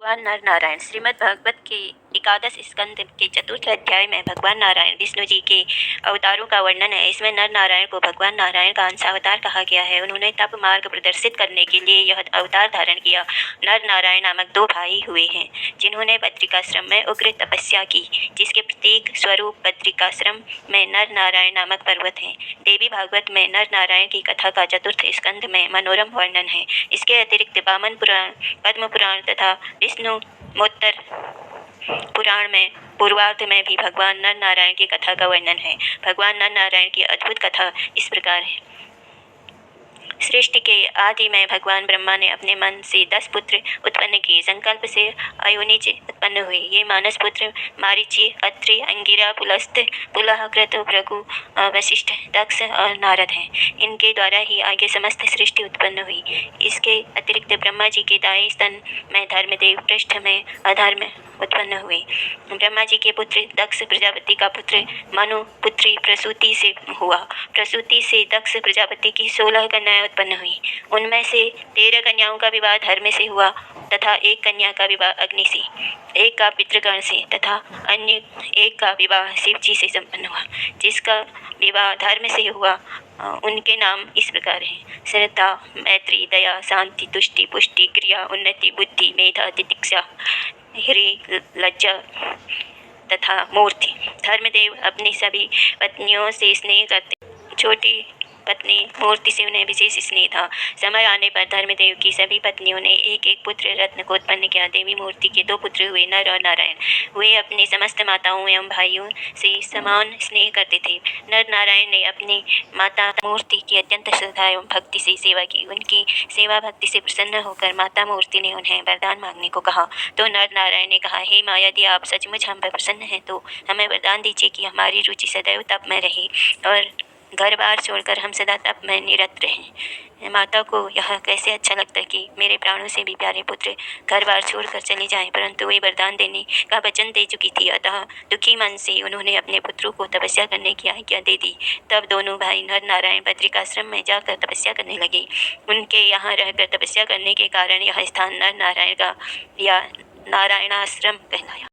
भगवान नर नारायण श्रीमद् भागवत के एकादश स्कंद के चतुर्थ अध्याय में भगवान नारायण विष्णु जी के अवतारों का वर्णन है। इसमें नर नारायण को भगवान नारायण का अंशावतार कहा गया है। उन्होंने तप मार्ग प्रदर्शित करने के लिए यह अवतार धारण किया। नर नारायण नामक दो भाई हुए हैं जिन्होंने बद्रिकाश्रम में उग्र तपस्या की, जिसके प्रतीक स्वरूप बद्रिकाश्रम में नर नारायण नामक पर्वत है। देवी भागवत में नर नारायण की कथा का चतुर्थ स्कंद में मनोरम वर्णन है। इसके अतिरिक्त वामन पुराण, पद्म पुराण तथा विष्णुमोत्तर पुराण में पूर्वार्ध में भी भगवान नर नारायण की कथा का वर्णन है। भगवान नर नारायण की अद्भुत कथा इस प्रकार है। सृष्टि के आदि में भगवान ब्रह्मा ने अपने मन से 10 पुत्र उत्पन्न किए। संकल्प से अयोनिज उत्पन्न हुए। ये मानस पुत्र मारीचि, अत्रि, अंगिरा, पुलस्त, पुलह, क्रतु, भृगु, वशिष्ठ, दक्ष और नारद हैं। इनके द्वारा ही आगे समस्त सृष्टि उत्पन्न हुई। इसके अतिरिक्त ब्रह्मा जी के दाएं स्तन में धर्मदेव, पृष्ठ में अधर्म उत्पन्न हुए। ब्रह्मा जी के पुत्र दक्ष प्रजापति का पुत्र मनु पुत्री प्रसूति से हुआ। प्रसूति से दक्ष प्रजापति की 16 कन्याएं उत्पन्न हुई। उनमें से 13 कन्याओं का विवाह धर्म से हुआ तथा एक कन्या का विवाह अग्नि से, एक का पितृगण से तथा अन्य एक का विवाह शिव जी से संपन्न हुआ। जिसका विवाह धर्म से हुआ उनके नाम इस प्रकार हैं: श्रद्धा, मैत्री, दया, शांति, तुष्टि, पुष्टि, क्रिया, उन्नति, बुद्धि, मेधा, तितिक्षा, ह्री, लज्जा तथा मूर्ति। धर्मदेव अपनी सभी पत्नियों से स्नेह करते। छोटी पत्नी मूर्ति से उन्हें विशेष स्नेह था। समय आने पर धर्मदेव की सभी पत्नियों ने एक एक पुत्र रत्न को उत्पन्न किया। देवी मूर्ति के 2 पुत्र हुए, नर और नारायण। वे अपनी समस्त माताओं एवं भाइयों से समान स्नेह करते थे। नर नारायण ने अपनी माता मूर्ति की अत्यंत श्रद्धा एवं भक्ति से सेवा की। उनकी सेवा भक्ति से प्रसन्न होकर माता मूर्ति ने उन्हें वरदान मांगने को कहा। तो नर नारायण ने कहा, हे माँ, यदि आप सचमुच हम पर प्रसन्न हैं तो हमें वरदान दीजिए कि हमारी रुचि सदैव तप में रहे और घर बार छोड़कर हम सदा तप में निरत रहें। माता को यह कैसे अच्छा लगता कि मेरे प्राणों से भी प्यारे पुत्र घर बार छोड़कर चले जाएं, परंतु वे वरदान देने का वचन दे चुकी थी। अतः दुखी मन से उन्होंने अपने पुत्रों को तपस्या करने की आज्ञा दे दी। तब दोनों भाई नर नारायण बद्रिकाश्रम में जाकर तपस्या करने लगे। उनके यहाँ रहकर तपस्या करने के कारण यह स्थान नर नारायण का या नारायणाश्रम कहलाया।